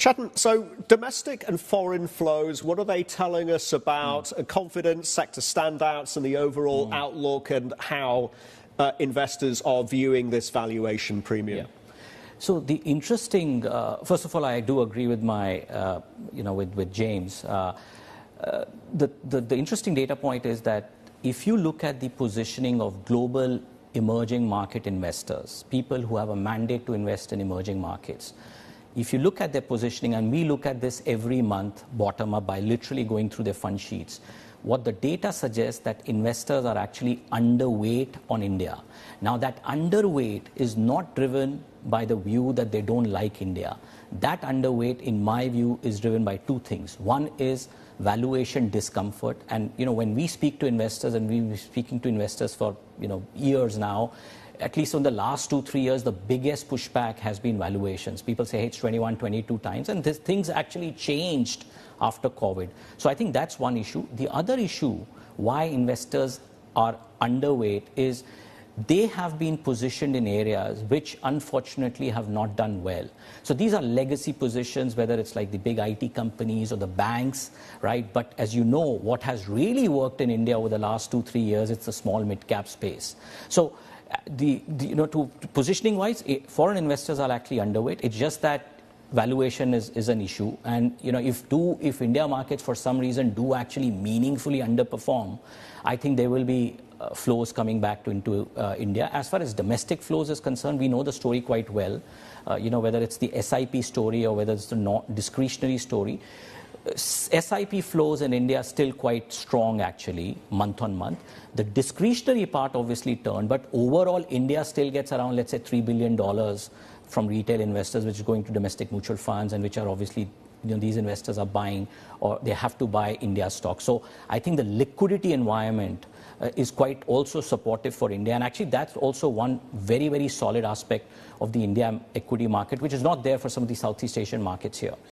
Chetan, so domestic and foreign flows, what are they telling us about confidence, sector standouts, and the overall outlook, and how investors are viewing this valuation premium? Yeah. So the interesting, first of all, I do agree with my, with James. The interesting data point is that if you look at the positioning of global emerging market investors, people who have a mandate to invest in emerging markets, if you look at their positioning, and we look at this every month bottom up by literally going through their fund sheets, what the data suggests that investors are actually underweight on India. Now that underweight is not driven by the view that they don't like India. That underweight, in my view, is driven by two things. One is valuation discomfort, and when we speak to investors, and we've been speaking to investors for years now, at least in the last 2-3 years, the biggest pushback has been valuations. People say, hey, it's 21, 22 times, and things actually changed after COVID. So I think that's one issue. The other issue why investors are underweight is they have been positioned in areas which unfortunately have not done well. So these are legacy positions, whether it's like the big IT companies or the banks, right? But as you know, what has really worked in India over the last 2-3 years, it's the small mid-cap space. So to positioning wise, foreign investors are actually underweight. It's just that valuation is an issue, and if India markets for some reason do actually meaningfully underperform, I think there will be flows coming back into India. As far as domestic flows is concerned, we know the story quite well. Whether it's the SIP story or whether it's the discretionary story. SIP flows in India are still quite strong, actually, month on month. The discretionary part obviously turned, but overall India still gets around, let's say, $3 billion from retail investors, which is going to domestic mutual funds, and which are obviously, these investors are buying, or they have to buy India stocks. So I think the liquidity environment is quite also supportive for India, and actually that's also one very, very solid aspect of the India equity market, which is not there for some of the Southeast Asian markets here.